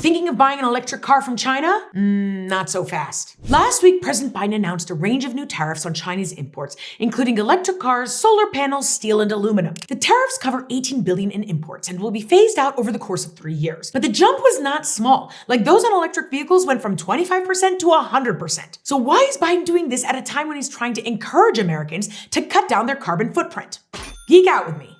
Thinking of buying an electric car from China? Not so fast. Last week, President Biden announced a range of new tariffs on Chinese imports, including electric cars, solar panels, steel, and aluminum. The tariffs cover $18 billion in imports and will be phased out over the course of 3 years. But the jump was not small. Like those on electric vehicles went from 25% to 100%. So why is Biden doing this at a time when he's trying to encourage Americans to cut down their carbon footprint? Geek out with me.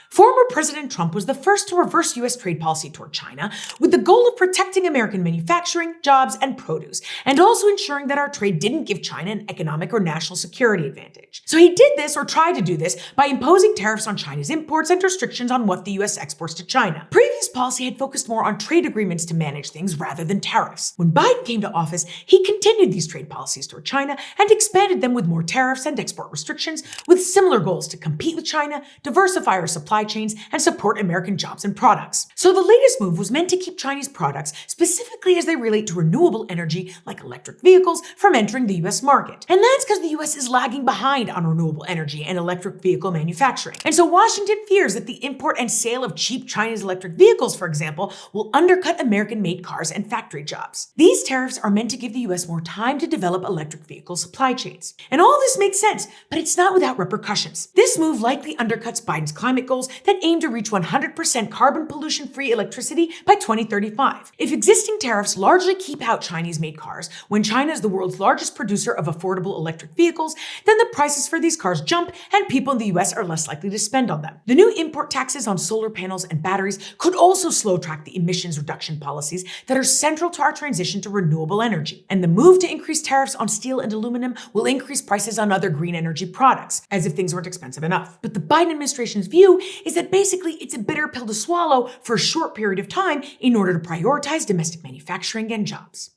Former President Trump was the first to reverse U.S. trade policy toward China with the goal of protecting American manufacturing, jobs, and produce, and also ensuring that our trade didn't give China an economic or national security advantage. So he did this, or tried to do this, by imposing tariffs on China's imports and restrictions on what the U.S. exports to China. Previous policy had focused more on trade agreements to manage things rather than tariffs. When Biden came to office, he continued these trade policies toward China and expanded them with more tariffs and export restrictions, with similar goals to compete with China, diversify our supply chains, and support American jobs and products. So the latest move was meant to keep Chinese products, specifically as they relate to renewable energy like electric vehicles, from entering the US market. And that's because the US is lagging behind on renewable energy and electric vehicle manufacturing. And so Washington fears that the import and sale of cheap Chinese electric vehicles, for example, will undercut American-made cars and factory jobs. These tariffs are meant to give the US more time to develop electric vehicle supply chains. And all this makes sense, but it's not without repercussions. This move likely undercuts Biden's climate goals that aim to reach 100% carbon pollution-free electricity by 2035. If existing tariffs largely keep out Chinese-made cars, when China is the world's largest producer of affordable electric vehicles, then the prices for these cars jump and people in the US are less likely to spend on them. The new import taxes on solar panels and batteries could also slow track the emissions reduction policies that are central to our transition to renewable energy. And the move to increase tariffs on steel and aluminum will increase prices on other green energy products, as if things weren't expensive enough. But the Biden administration's view is that basically it's a bitter pill to swallow for a short period of time in order to prioritize domestic manufacturing and jobs.